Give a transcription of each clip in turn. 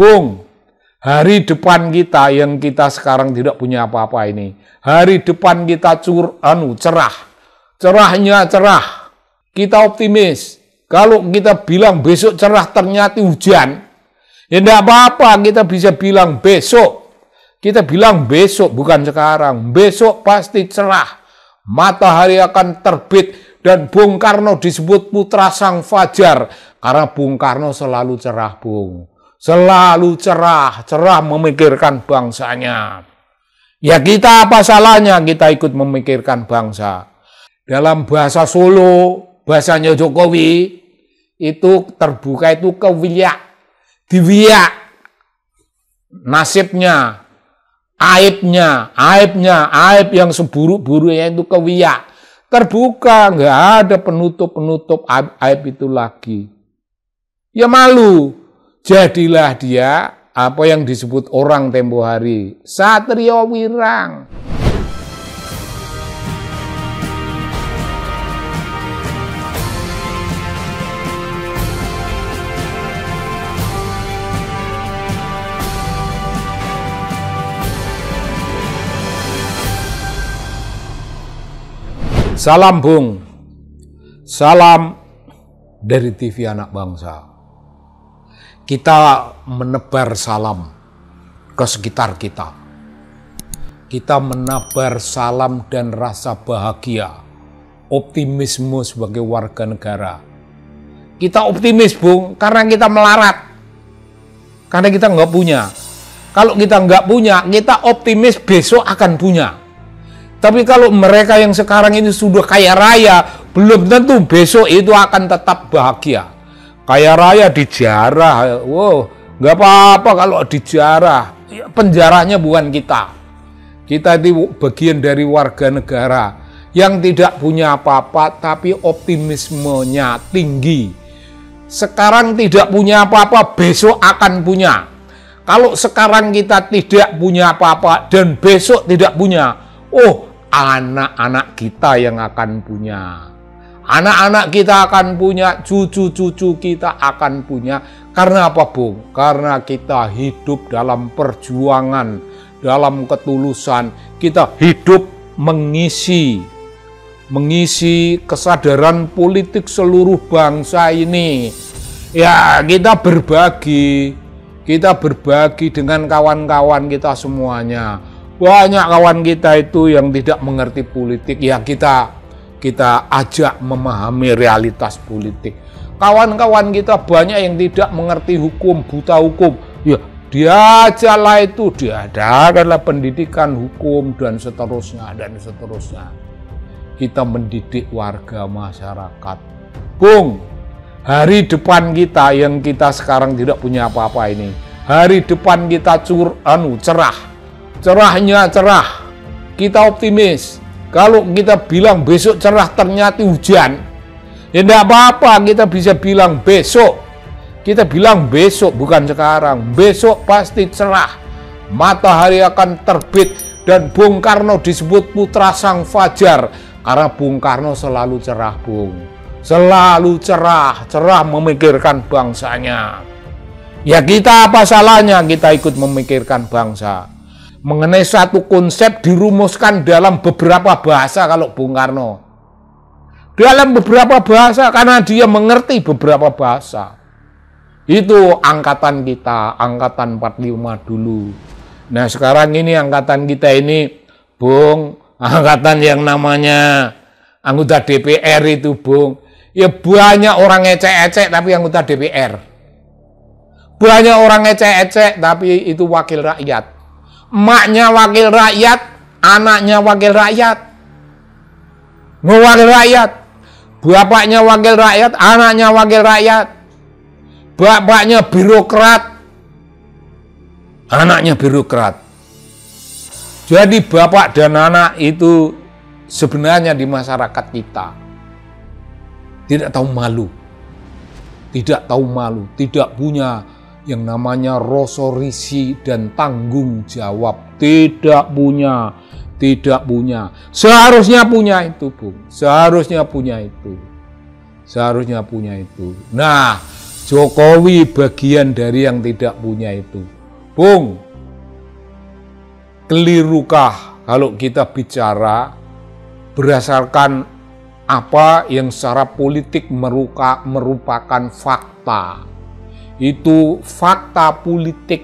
Bung, hari depan kita yang kita sekarang tidak punya apa-apa ini, hari depan kita cerah, cerahnya cerah, kita optimis. Kalau kita bilang besok cerah ternyata hujan, ya enggak apa-apa, kita bisa bilang besok. Kita bilang besok, bukan sekarang. Besok pasti cerah, matahari akan terbit, dan Bung Karno disebut putra sang fajar, karena Bung Karno selalu cerah, Bung. Selalu cerah, cerah memikirkan bangsanya. Ya kita apa salahnya kita ikut memikirkan bangsa. Dalam bahasa Solo, bahasanya Jokowi, itu terbuka itu kewiyak, diwiyak. Nasibnya, aibnya, aib yang seburuk-buruknya itu kewiyak. Terbuka, nggak ada penutup-penutup aib itu lagi. Ya malu. Jadilah dia apa yang disebut orang tempo hari, Satrio Wirang. Salam Bung, salam dari TV Anak Bangsa. Kita menebar salam ke sekitar kita. Kita menebar salam dan rasa bahagia, optimisme sebagai warga negara. Kita optimis Bung, karena kita melarat. Karena kita nggak punya. Kalau kita nggak punya, kita optimis besok akan punya. Tapi kalau mereka yang sekarang ini sudah kaya raya, belum tentu besok itu akan tetap bahagia. Kaya raya dijarah, wow, nggak apa-apa kalau dijarah. Penjarahnya bukan kita. Kita itu bagian dari warga negara yang tidak punya apa-apa, tapi optimismenya tinggi. Sekarang tidak punya apa-apa, besok akan punya. Kalau sekarang kita tidak punya apa-apa dan besok tidak punya, anak-anak kita yang akan punya. Anak-anak kita akan punya, cucu-cucu kita akan punya. Karena apa, Bung? Karena kita hidup dalam perjuangan, dalam ketulusan. Kita hidup mengisi kesadaran politik seluruh bangsa ini. Ya, kita berbagi dengan kawan-kawan kita semuanya. Banyak kawan kita itu yang tidak mengerti politik, ya kita ajak memahami realitas politik. Kawan-kawan kita banyak yang tidak mengerti hukum, buta hukum, ya diajaklah itu, diadakanlah pendidikan hukum dan seterusnya. Kita mendidik warga masyarakat. Bung, hari depan kita yang kita sekarang tidak punya apa-apa ini, hari depan kita cerah. Cerahnya cerah, kita optimis. Kalau kita bilang besok cerah ternyata hujan, ya enggak apa-apa, kita bisa bilang besok. Kita bilang besok, bukan sekarang. Besok pasti cerah, matahari akan terbit, dan Bung Karno disebut putra sang fajar, karena Bung Karno selalu cerah, Bung. Selalu cerah, cerah memikirkan bangsanya. Ya kita apa salahnya kita ikut memikirkan bangsa. Mengenai satu konsep dirumuskan dalam beberapa bahasa kalau Bung Karno. Dalam beberapa bahasa, karena dia mengerti beberapa bahasa. Itu angkatan kita, angkatan 45 dulu. Nah sekarang ini angkatan kita ini, Bung, angkatan yang namanya anggota DPR itu, Bung. Ya banyak orang ecek-ecek tapi anggota DPR. Banyak orang ecek-ecek tapi itu wakil rakyat. Emaknya wakil rakyat, anaknya wakil rakyat. Wakil rakyat. Bapaknya wakil rakyat, anaknya wakil rakyat. Bapaknya birokrat, anaknya birokrat. Jadi bapak dan anak itu sebenarnya di masyarakat kita tidak tahu malu. Tidak tahu malu, tidak punya yang namanya rasa risih dan tanggung jawab. Tidak punya. Seharusnya punya itu, Bung. Seharusnya punya itu. Nah, Jokowi bagian dari yang tidak punya itu. Bung, kelirukah kalau kita bicara berdasarkan apa yang secara politik merupakan fakta? Itu fakta politik.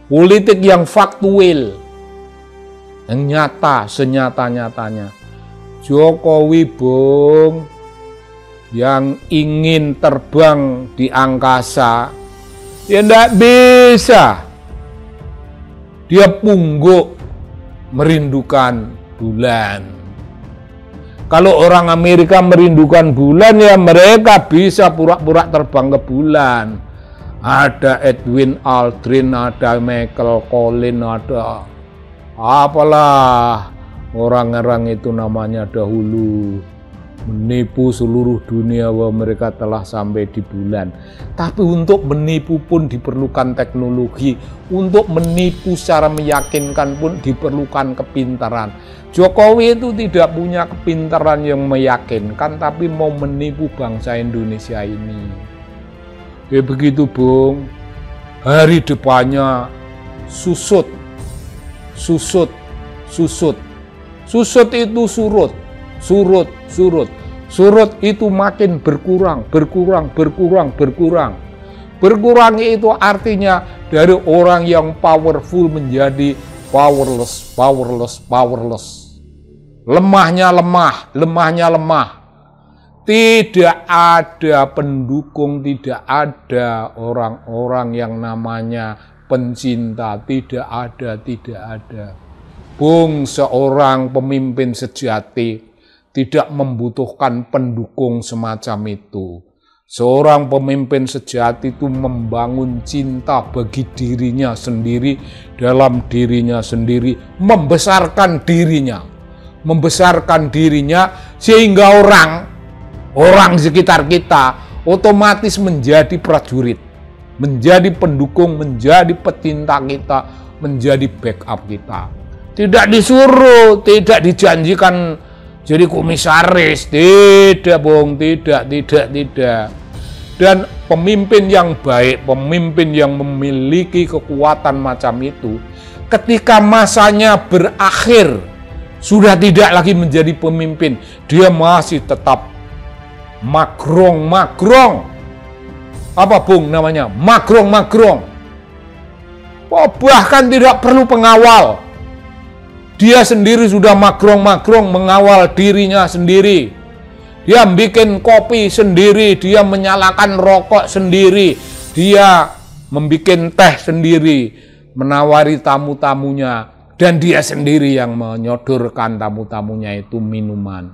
Politik yang faktual, yang nyata, senyata-nyatanya. Jokowi, Bung, yang ingin terbang di angkasa, ya enggak bisa. Dia pungguk merindukan bulan. Kalau orang Amerika merindukan bulan, ya mereka bisa pura-pura terbang ke bulan. Ada Edwin Aldrin, ada Michael Collins, ada apalah orang-orang itu namanya dahulu menipu seluruh dunia bahwa mereka telah sampai di bulan. Tapi untuk menipu pun diperlukan teknologi, untuk menipu secara meyakinkan pun diperlukan kepintaran. Jokowi itu tidak punya kepintaran yang meyakinkan, tapi mau menipu bangsa Indonesia ini. Ya begitu, Bung. Hari depannya susut. Susut itu surut. Surut itu makin berkurang. Berkurang itu artinya dari orang yang powerful menjadi powerless. Lemahnya lemah. Tidak ada pendukung, tidak ada orang-orang yang namanya pencinta, tidak ada. Bung, seorang pemimpin sejati tidak membutuhkan pendukung semacam itu. Seorang pemimpin sejati itu membangun cinta bagi dirinya sendiri, dalam dirinya sendiri, membesarkan dirinya sehingga orang sekitar kita otomatis menjadi prajurit, menjadi pendukung, menjadi pecinta kita, menjadi backup kita. Tidak disuruh, tidak dijanjikan jadi komisaris, tidak, Bung, tidak. Dan pemimpin yang baik, pemimpin yang memiliki kekuatan macam itu, ketika masanya berakhir, sudah tidak lagi menjadi pemimpin, dia masih tetap magrong. Apa, Bung, namanya? Magrong. Oh, bahkan tidak perlu pengawal. Dia sendiri sudah magrong mengawal dirinya sendiri. Dia bikin kopi sendiri, dia menyalakan rokok sendiri, dia membikin teh sendiri, menawari tamu-tamunya, dan dia sendiri yang menyodorkan tamu-tamunya itu minuman.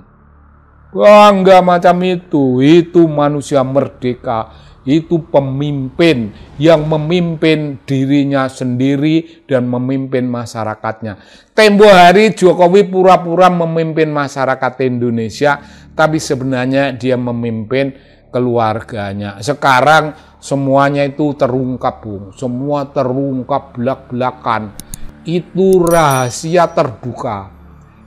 Wah, enggak macam itu manusia merdeka. Itu pemimpin yang memimpin dirinya sendiri dan memimpin masyarakatnya. Tempo hari Jokowi pura-pura memimpin masyarakat Indonesia, tapi sebenarnya dia memimpin keluarganya. Sekarang semuanya itu terungkap, Bung. Semua terungkap belak-belakan. Itu rahasia terbuka.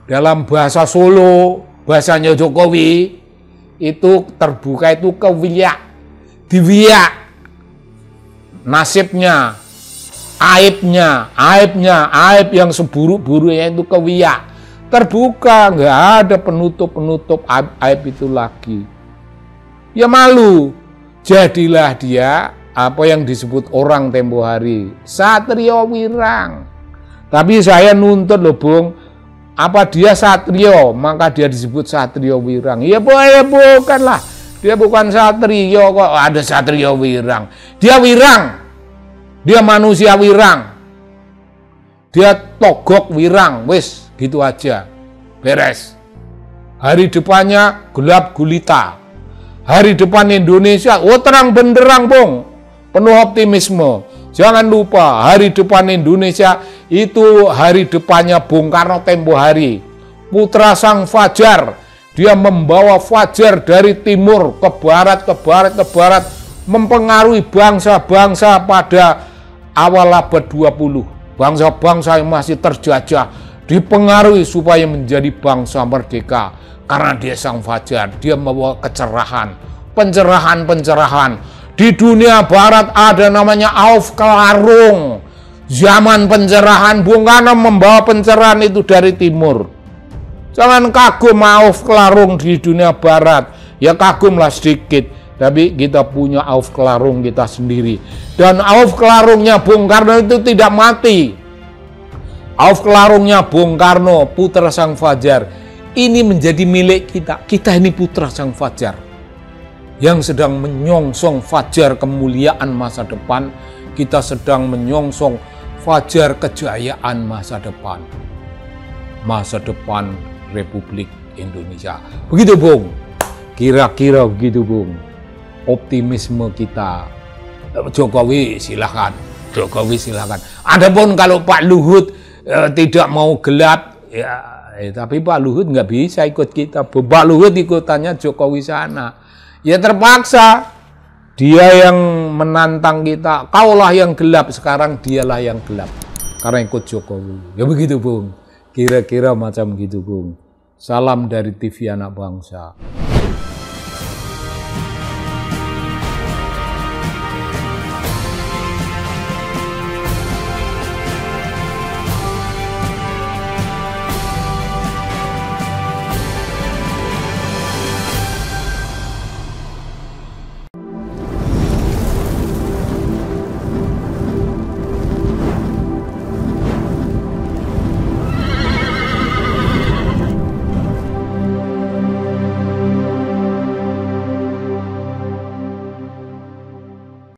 Dalam bahasa Solo, bahasanya Jokowi, itu terbuka itu kewiyak. Diwiyak nasibnya, aib yang seburuk-buruknya itu kewiyak. Terbuka, nggak ada penutup aib itu lagi. Ya malu, jadilah dia apa yang disebut orang tempo hari, Satrio Wirang. Tapi saya nuntut loh, Bung, apa dia Satrio, maka dia disebut Satrio Wirang. Ya bukan lah. Dia bukan satrio kok, ada Satrio Wirang. Dia wirang. Dia manusia wirang. Dia togok wirang, wis gitu aja. Beres. Hari depannya gelap gulita. Hari depan Indonesia, terang benderang, Bung. Penuh optimisme. Jangan lupa, hari depan Indonesia itu hari depannya Bung Karno tempo hari. Putra sang fajar. Dia membawa fajar dari timur ke barat, mempengaruhi bangsa-bangsa pada awal abad 20. Bangsa-bangsa yang masih terjajah dipengaruhi supaya menjadi bangsa merdeka. Karena dia sang fajar, dia membawa kecerahan, pencerahan. Di dunia barat ada namanya Auf Kelarung. Zaman pencerahan, Bung Karno membawa pencerahan itu dari timur. Jangan kagum Auf Kelarung di dunia barat. Ya kagumlah sedikit. Tapi kita punya Auf Kelarung kita sendiri. Dan Auf Kelarungnya Bung Karno itu tidak mati. Auf Kelarungnya Bung Karno, putra Sang Fajar. Ini menjadi milik kita. Kita ini putra Sang Fajar. Yang sedang menyongsong fajar kemuliaan masa depan, kita sedang menyongsong fajar kejayaan masa depan Republik Indonesia. Begitu Bung, kira-kira begitu Bung, optimisme kita. Jokowi silakan. Adapun kalau Pak Luhut tidak mau gelap, tapi Pak Luhut nggak bisa ikut kita. Pak Luhut ikutannya Jokowi sana. Ya terpaksa, dia yang menantang kita, kaulah yang gelap, sekarang dialah yang gelap, karena ikut Jokowi. Ya begitu Bung, kira-kira macam gitu Bung. Salam dari TV Anak Bangsa.